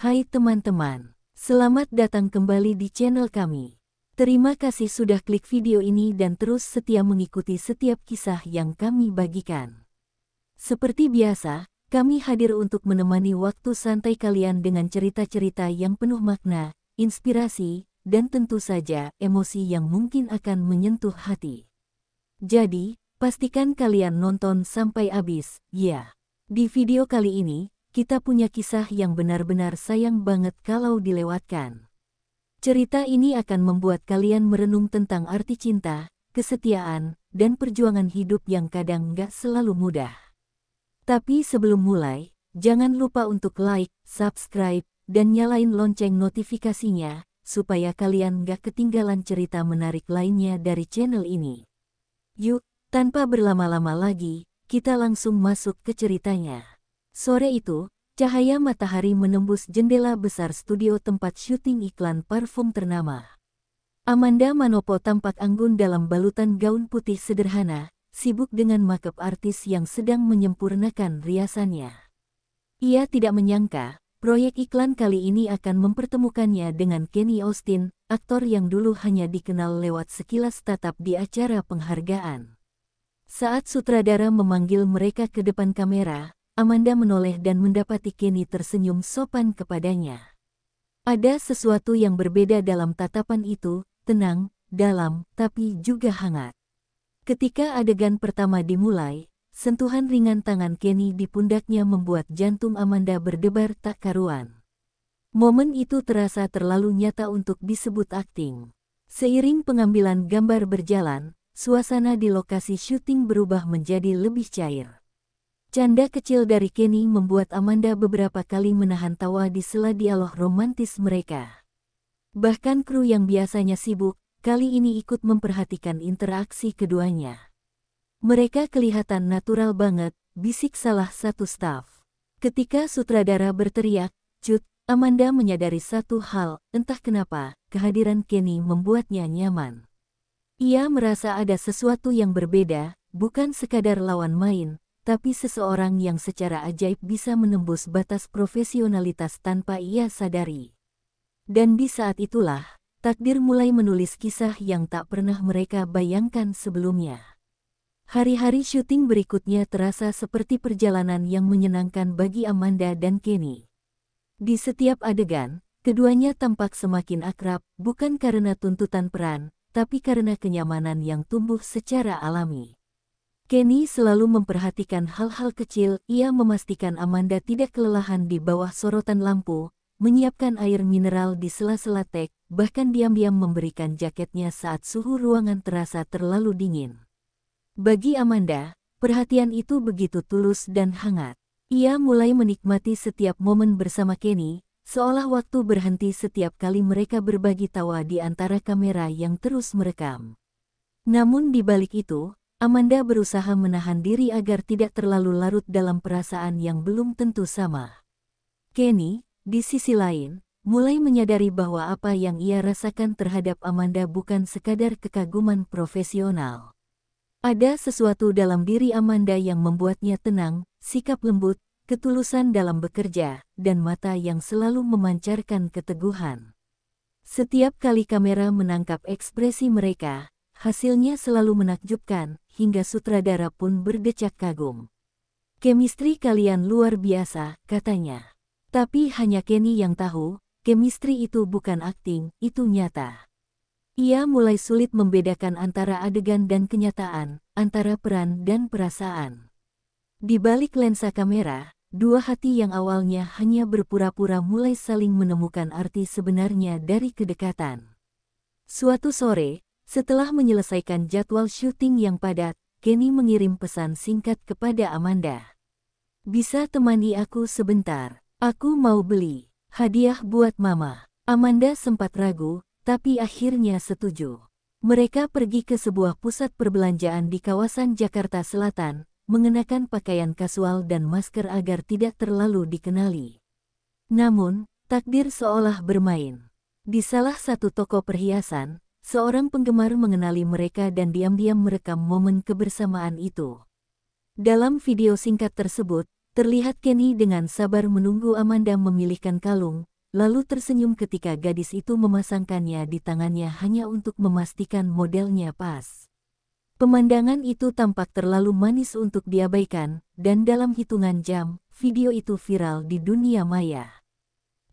Hai teman-teman, selamat datang kembali di channel kami. Terima kasih sudah klik video ini dan terus setia mengikuti setiap kisah yang kami bagikan. Seperti biasa, kami hadir untuk menemani waktu santai kalian dengan cerita-cerita yang penuh makna, inspirasi, dan tentu saja emosi yang mungkin akan menyentuh hati. Jadi, pastikan kalian nonton sampai habis, ya. Di video kali ini, kita punya kisah yang benar-benar sayang banget kalau dilewatkan. Cerita ini akan membuat kalian merenung tentang arti cinta, kesetiaan, dan perjuangan hidup yang kadang gak selalu mudah. Tapi sebelum mulai, jangan lupa untuk like, subscribe, dan nyalain lonceng notifikasinya, supaya kalian gak ketinggalan cerita menarik lainnya dari channel ini. Yuk, tanpa berlama-lama lagi, kita langsung masuk ke ceritanya. Sore itu, cahaya matahari menembus jendela besar studio tempat syuting iklan parfum ternama. Amanda Manopo tampak anggun dalam balutan gaun putih sederhana, sibuk dengan makeup artis yang sedang menyempurnakan riasannya. Ia tidak menyangka, proyek iklan kali ini akan mempertemukannya dengan Kenny Austin, aktor yang dulu hanya dikenal lewat sekilas tatap di acara penghargaan. Saat sutradara memanggil mereka ke depan kamera, Amanda menoleh dan mendapati Kenny tersenyum sopan kepadanya. Ada sesuatu yang berbeda dalam tatapan itu, tenang, dalam, tapi juga hangat. Ketika adegan pertama dimulai, sentuhan ringan tangan Kenny di pundaknya membuat jantung Amanda berdebar tak karuan. Momen itu terasa terlalu nyata untuk disebut akting. Seiring pengambilan gambar berjalan, suasana di lokasi syuting berubah menjadi lebih cair. Canda kecil dari Kenny membuat Amanda beberapa kali menahan tawa di sela dialog romantis mereka. Bahkan kru yang biasanya sibuk, kali ini ikut memperhatikan interaksi keduanya. Mereka kelihatan natural banget, bisik salah satu staf. Ketika sutradara berteriak, "Cut," Amanda menyadari satu hal, entah kenapa, kehadiran Kenny membuatnya nyaman. Ia merasa ada sesuatu yang berbeda, bukan sekadar lawan main, tapi seseorang yang secara ajaib bisa menembus batas profesionalitas tanpa ia sadari. Dan di saat itulah, takdir mulai menulis kisah yang tak pernah mereka bayangkan sebelumnya. Hari-hari syuting berikutnya terasa seperti perjalanan yang menyenangkan bagi Amanda dan Kenny. Di setiap adegan, keduanya tampak semakin akrab, bukan karena tuntutan peran, tapi karena kenyamanan yang tumbuh secara alami. Kenny selalu memperhatikan hal-hal kecil, ia memastikan Amanda tidak kelelahan di bawah sorotan lampu, menyiapkan air mineral di sela-sela take, bahkan diam-diam memberikan jaketnya saat suhu ruangan terasa terlalu dingin. Bagi Amanda, perhatian itu begitu tulus dan hangat. Ia mulai menikmati setiap momen bersama Kenny, seolah waktu berhenti setiap kali mereka berbagi tawa di antara kamera yang terus merekam. Namun di balik itu, Amanda berusaha menahan diri agar tidak terlalu larut dalam perasaan yang belum tentu sama. Kenny, di sisi lain, mulai menyadari bahwa apa yang ia rasakan terhadap Amanda bukan sekadar kekaguman profesional. Ada sesuatu dalam diri Amanda yang membuatnya tenang, sikap lembut, ketulusan dalam bekerja, dan mata yang selalu memancarkan keteguhan. Setiap kali kamera menangkap ekspresi mereka, hasilnya selalu menakjubkan, hingga sutradara pun berdecak kagum. "Chemistry kalian luar biasa," katanya. Tapi hanya Kenny yang tahu, chemistry itu bukan akting, itu nyata. Ia mulai sulit membedakan antara adegan dan kenyataan, antara peran dan perasaan. Di balik lensa kamera, dua hati yang awalnya hanya berpura-pura mulai saling menemukan arti sebenarnya dari kedekatan. Suatu sore, setelah menyelesaikan jadwal syuting yang padat, Kenny mengirim pesan singkat kepada Amanda. "Bisa temani aku sebentar? Aku mau beli hadiah buat Mama." Amanda sempat ragu, tapi akhirnya setuju. Mereka pergi ke sebuah pusat perbelanjaan di kawasan Jakarta Selatan, mengenakan pakaian kasual dan masker agar tidak terlalu dikenali. Namun, takdir seolah bermain. Di salah satu toko perhiasan, seorang penggemar mengenali mereka dan diam-diam merekam momen kebersamaan itu. Dalam video singkat tersebut, terlihat Kenny dengan sabar menunggu Amanda memilihkan kalung, lalu tersenyum ketika gadis itu memasangkannya di tangannya hanya untuk memastikan modelnya pas. Pemandangan itu tampak terlalu manis untuk diabaikan, dan dalam hitungan jam, video itu viral di dunia maya.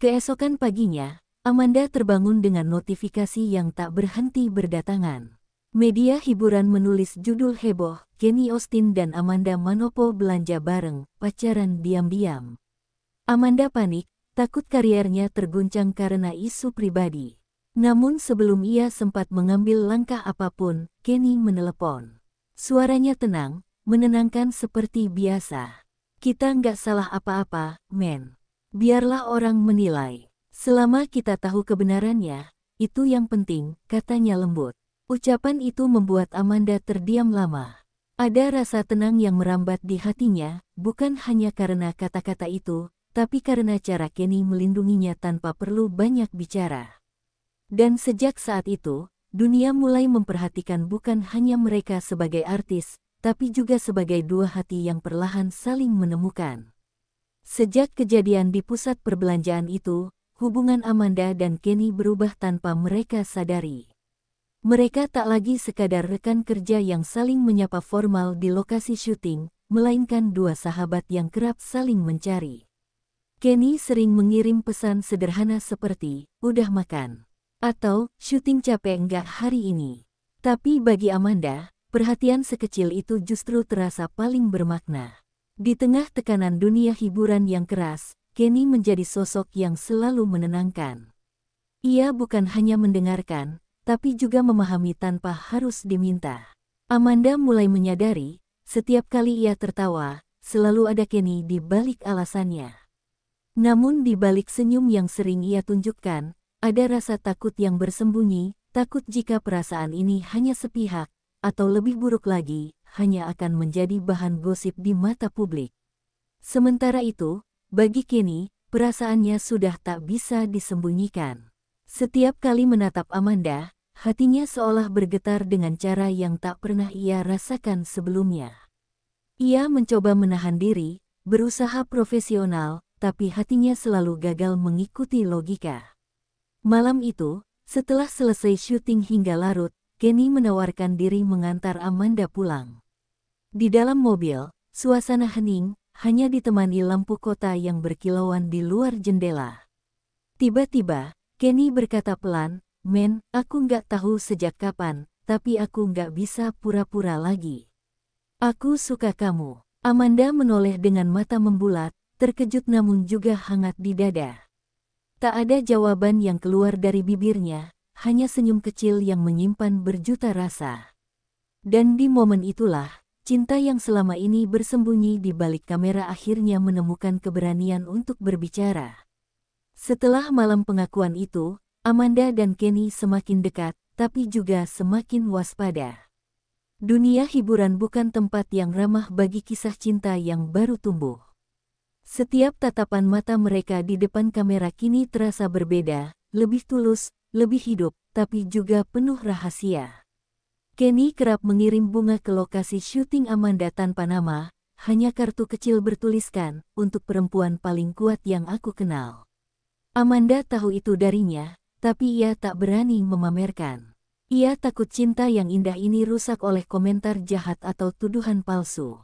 Keesokan paginya, Amanda terbangun dengan notifikasi yang tak berhenti berdatangan. Media hiburan menulis judul heboh, Kenny Austin dan Amanda Manopo belanja bareng, pacaran diam-diam. Amanda panik, takut kariernya terguncang karena isu pribadi. Namun sebelum ia sempat mengambil langkah apapun, Kenny menelepon. Suaranya tenang, menenangkan seperti biasa. Kita nggak salah apa-apa, men. Biarlah orang menilai. Selama kita tahu kebenarannya, itu yang penting, katanya lembut. Ucapan itu membuat Amanda terdiam lama. Ada rasa tenang yang merambat di hatinya, bukan hanya karena kata-kata itu, tapi karena cara Kenny melindunginya tanpa perlu banyak bicara. Dan sejak saat itu, dunia mulai memperhatikan bukan hanya mereka sebagai artis, tapi juga sebagai dua hati yang perlahan saling menemukan. Sejak kejadian di pusat perbelanjaan itu, hubungan Amanda dan Kenny berubah tanpa mereka sadari. Mereka tak lagi sekadar rekan kerja yang saling menyapa formal di lokasi syuting, melainkan dua sahabat yang kerap saling mencari. Kenny sering mengirim pesan sederhana seperti, "Udah makan?" atau "Syuting capek enggak hari ini?" Tapi bagi Amanda, perhatian sekecil itu justru terasa paling bermakna. Di tengah tekanan dunia hiburan yang keras, Kenny menjadi sosok yang selalu menenangkan. Ia bukan hanya mendengarkan, tapi juga memahami tanpa harus diminta. Amanda mulai menyadari, setiap kali ia tertawa, selalu ada Kenny di balik alasannya. Namun di balik senyum yang sering ia tunjukkan, ada rasa takut yang bersembunyi, takut jika perasaan ini hanya sepihak, atau lebih buruk lagi, hanya akan menjadi bahan gosip di mata publik. Sementara itu, bagi Kenny, perasaannya sudah tak bisa disembunyikan. Setiap kali menatap Amanda, hatinya seolah bergetar dengan cara yang tak pernah ia rasakan sebelumnya. Ia mencoba menahan diri, berusaha profesional, tapi hatinya selalu gagal mengikuti logika. Malam itu, setelah selesai syuting hingga larut, Kenny menawarkan diri mengantar Amanda pulang. Di dalam mobil, suasana hening, hanya ditemani lampu kota yang berkilauan di luar jendela. Tiba-tiba, Kenny berkata pelan, "Men, aku nggak tahu sejak kapan, tapi aku nggak bisa pura-pura lagi. Aku suka kamu." Amanda menoleh dengan mata membulat, terkejut namun juga hangat di dada. Tak ada jawaban yang keluar dari bibirnya, hanya senyum kecil yang menyimpan berjuta rasa. Dan di momen itulah, cinta yang selama ini bersembunyi di balik kamera akhirnya menemukan keberanian untuk berbicara. Setelah malam pengakuan itu, Amanda dan Kenny semakin dekat, tapi juga semakin waspada. Dunia hiburan bukan tempat yang ramah bagi kisah cinta yang baru tumbuh. Setiap tatapan mata mereka di depan kamera kini terasa berbeda, lebih tulus, lebih hidup, tapi juga penuh rahasia. Kenny kerap mengirim bunga ke lokasi syuting Amanda tanpa nama, hanya kartu kecil bertuliskan, "Untuk perempuan paling kuat yang aku kenal." Amanda tahu itu darinya, tapi ia tak berani memamerkan. Ia takut cinta yang indah ini rusak oleh komentar jahat atau tuduhan palsu.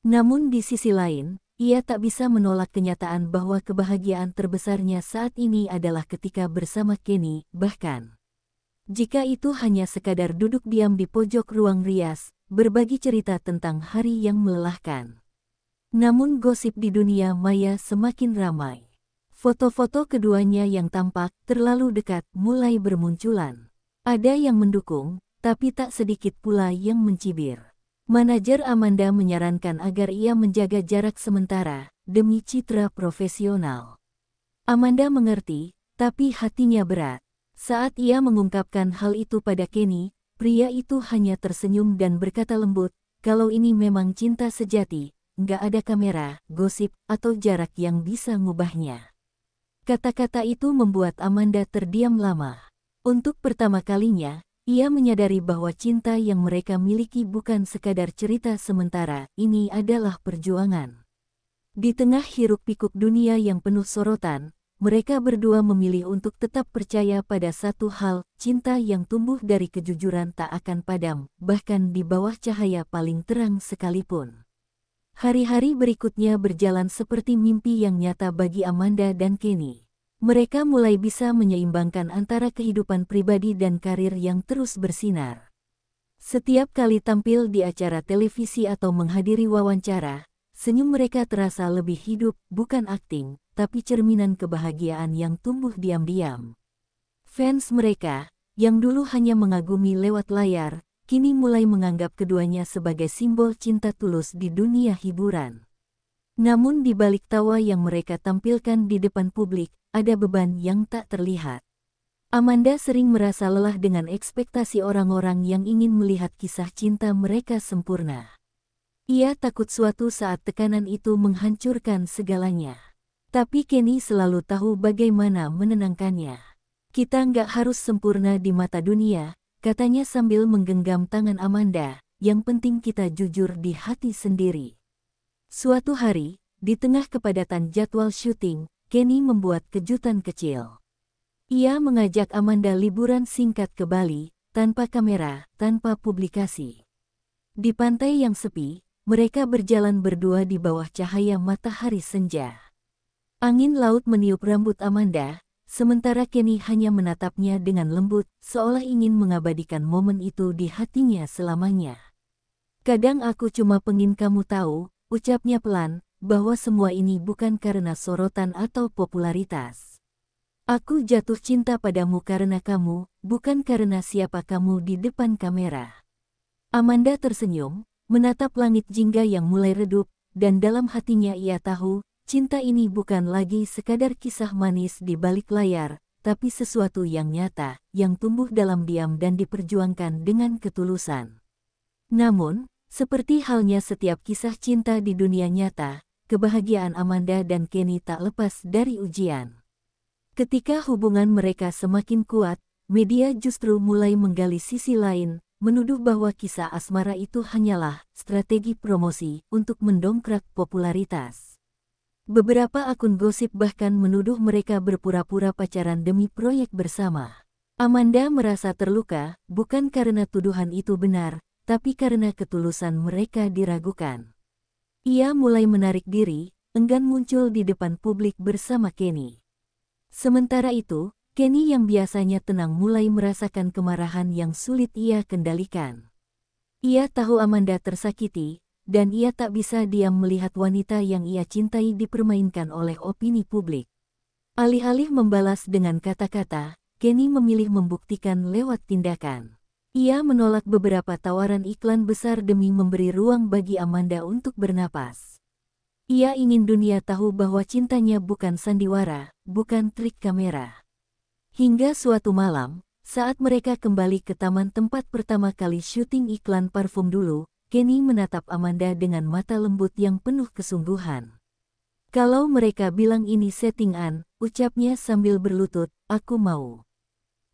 Namun di sisi lain, ia tak bisa menolak kenyataan bahwa kebahagiaan terbesarnya saat ini adalah ketika bersama Kenny, bahkan jika itu hanya sekadar duduk diam di pojok ruang rias, berbagi cerita tentang hari yang melelahkan. Namun gosip di dunia maya semakin ramai. Foto-foto keduanya yang tampak terlalu dekat mulai bermunculan. Ada yang mendukung, tapi tak sedikit pula yang mencibir. Manajer Amanda menyarankan agar ia menjaga jarak sementara, demi citra profesional. Amanda mengerti, tapi hatinya berat. Saat ia mengungkapkan hal itu pada Kenny, pria itu hanya tersenyum dan berkata lembut, "Kalau ini memang cinta sejati, nggak ada kamera, gosip, atau jarak yang bisa ngubahnya." Kata-kata itu membuat Amanda terdiam lama. Untuk pertama kalinya, ia menyadari bahwa cinta yang mereka miliki bukan sekadar cerita sementara, ini adalah perjuangan. Di tengah hiruk-pikuk dunia yang penuh sorotan, mereka berdua memilih untuk tetap percaya pada satu hal, cinta yang tumbuh dari kejujuran tak akan padam, bahkan di bawah cahaya paling terang sekalipun. Hari-hari berikutnya berjalan seperti mimpi yang nyata bagi Amanda dan Kenny. Mereka mulai bisa menyeimbangkan antara kehidupan pribadi dan karir yang terus bersinar. Setiap kali tampil di acara televisi atau menghadiri wawancara, senyum mereka terasa lebih hidup, bukan akting, tapi cerminan kebahagiaan yang tumbuh diam-diam. Fans mereka, yang dulu hanya mengagumi lewat layar, kini mulai menganggap keduanya sebagai simbol cinta tulus di dunia hiburan. Namun di balik tawa yang mereka tampilkan di depan publik, ada beban yang tak terlihat. Amanda sering merasa lelah dengan ekspektasi orang-orang yang ingin melihat kisah cinta mereka sempurna. Ia takut suatu saat tekanan itu menghancurkan segalanya. Tapi Kenny selalu tahu bagaimana menenangkannya. Kita nggak harus sempurna di mata dunia, katanya sambil menggenggam tangan Amanda, yang penting kita jujur di hati sendiri. Suatu hari, di tengah kepadatan jadwal syuting, Kenny membuat kejutan kecil. Ia mengajak Amanda liburan singkat ke Bali, tanpa kamera, tanpa publikasi. Di pantai yang sepi, mereka berjalan berdua di bawah cahaya matahari senja. Angin laut meniup rambut Amanda, sementara Kenny hanya menatapnya dengan lembut, seolah ingin mengabadikan momen itu di hatinya selamanya. Kadang aku cuma pengen kamu tahu, ucapnya pelan, bahwa semua ini bukan karena sorotan atau popularitas. Aku jatuh cinta padamu karena kamu, bukan karena siapa kamu di depan kamera. Amanda tersenyum, menatap langit jingga yang mulai redup, dan dalam hatinya ia tahu, cinta ini bukan lagi sekadar kisah manis di balik layar, tapi sesuatu yang nyata, yang tumbuh dalam diam dan diperjuangkan dengan ketulusan. Namun, seperti halnya setiap kisah cinta di dunia nyata, kebahagiaan Amanda dan Kenny tak lepas dari ujian. Ketika hubungan mereka semakin kuat, media justru mulai menggali sisi lain, menuduh bahwa kisah asmara itu hanyalah strategi promosi untuk mendongkrak popularitas. Beberapa akun gosip bahkan menuduh mereka berpura-pura pacaran demi proyek bersama. Amanda merasa terluka, bukan karena tuduhan itu benar, tapi karena ketulusan mereka diragukan. Ia mulai menarik diri, enggan muncul di depan publik bersama Kenny. Sementara itu, Kenny yang biasanya tenang mulai merasakan kemarahan yang sulit ia kendalikan. Ia tahu Amanda tersakiti, dan ia tak bisa diam melihat wanita yang ia cintai dipermainkan oleh opini publik. Alih-alih membalas dengan kata-kata, Kenny memilih membuktikan lewat tindakan. Ia menolak beberapa tawaran iklan besar demi memberi ruang bagi Amanda untuk bernapas. Ia ingin dunia tahu bahwa cintanya bukan sandiwara, bukan trik kamera. Hingga suatu malam, saat mereka kembali ke taman tempat pertama kali syuting iklan parfum dulu, Kenny menatap Amanda dengan mata lembut yang penuh kesungguhan. Kalau mereka bilang ini settingan, ucapnya sambil berlutut, aku mau.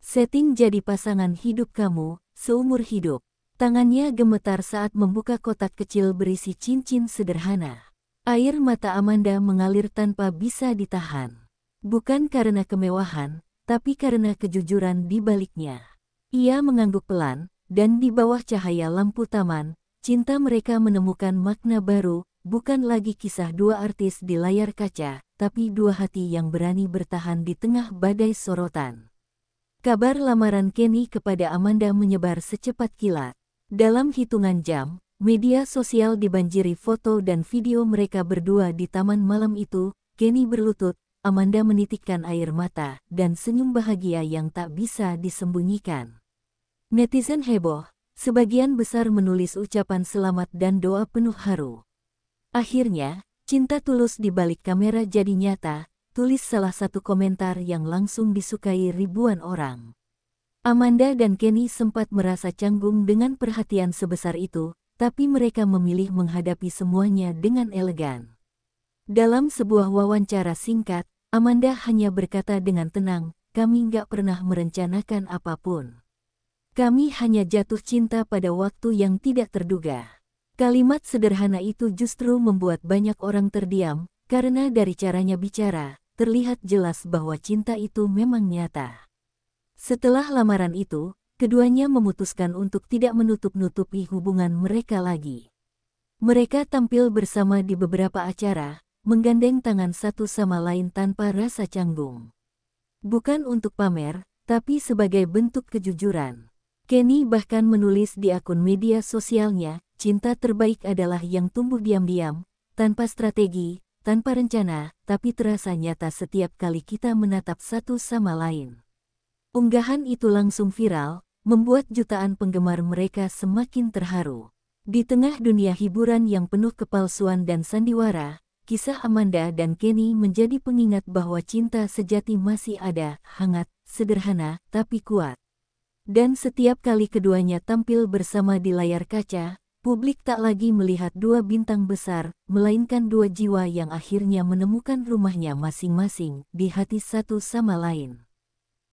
Setting jadi pasangan hidup kamu, seumur hidup. Tangannya gemetar saat membuka kotak kecil berisi cincin sederhana. Air mata Amanda mengalir tanpa bisa ditahan. Bukan karena kemewahan, tapi karena kejujuran di baliknya. Ia mengangguk pelan, dan di bawah cahaya lampu taman, cinta mereka menemukan makna baru, bukan lagi kisah dua artis di layar kaca, tapi dua hati yang berani bertahan di tengah badai sorotan. Kabar lamaran Kenny kepada Amanda menyebar secepat kilat. Dalam hitungan jam, media sosial dibanjiri foto dan video mereka berdua di taman malam itu. Kenny berlutut, Amanda menitikkan air mata, dan senyum bahagia yang tak bisa disembunyikan. Netizen heboh, sebagian besar menulis ucapan selamat dan doa penuh haru. Akhirnya, cinta tulus di balik kamera jadi nyata, tulis salah satu komentar yang langsung disukai ribuan orang. Amanda dan Kenny sempat merasa canggung dengan perhatian sebesar itu, tapi mereka memilih menghadapi semuanya dengan elegan. Dalam sebuah wawancara singkat, Amanda hanya berkata dengan tenang, kami nggak pernah merencanakan apapun. Kami hanya jatuh cinta pada waktu yang tidak terduga. Kalimat sederhana itu justru membuat banyak orang terdiam, karena dari caranya bicara, terlihat jelas bahwa cinta itu memang nyata. Setelah lamaran itu, keduanya memutuskan untuk tidak menutup-nutupi hubungan mereka lagi. Mereka tampil bersama di beberapa acara, menggandeng tangan satu sama lain tanpa rasa canggung. Bukan untuk pamer, tapi sebagai bentuk kejujuran. Kenny bahkan menulis di akun media sosialnya, cinta terbaik adalah yang tumbuh diam-diam, tanpa strategi, tanpa rencana, tapi terasa nyata setiap kali kita menatap satu sama lain. Unggahan itu langsung viral, membuat jutaan penggemar mereka semakin terharu. Di tengah dunia hiburan yang penuh kepalsuan dan sandiwara, kisah Amanda dan Kenny menjadi pengingat bahwa cinta sejati masih ada, hangat, sederhana, tapi kuat. Dan setiap kali keduanya tampil bersama di layar kaca, publik tak lagi melihat dua bintang besar, melainkan dua jiwa yang akhirnya menemukan rumahnya masing-masing di hati satu sama lain.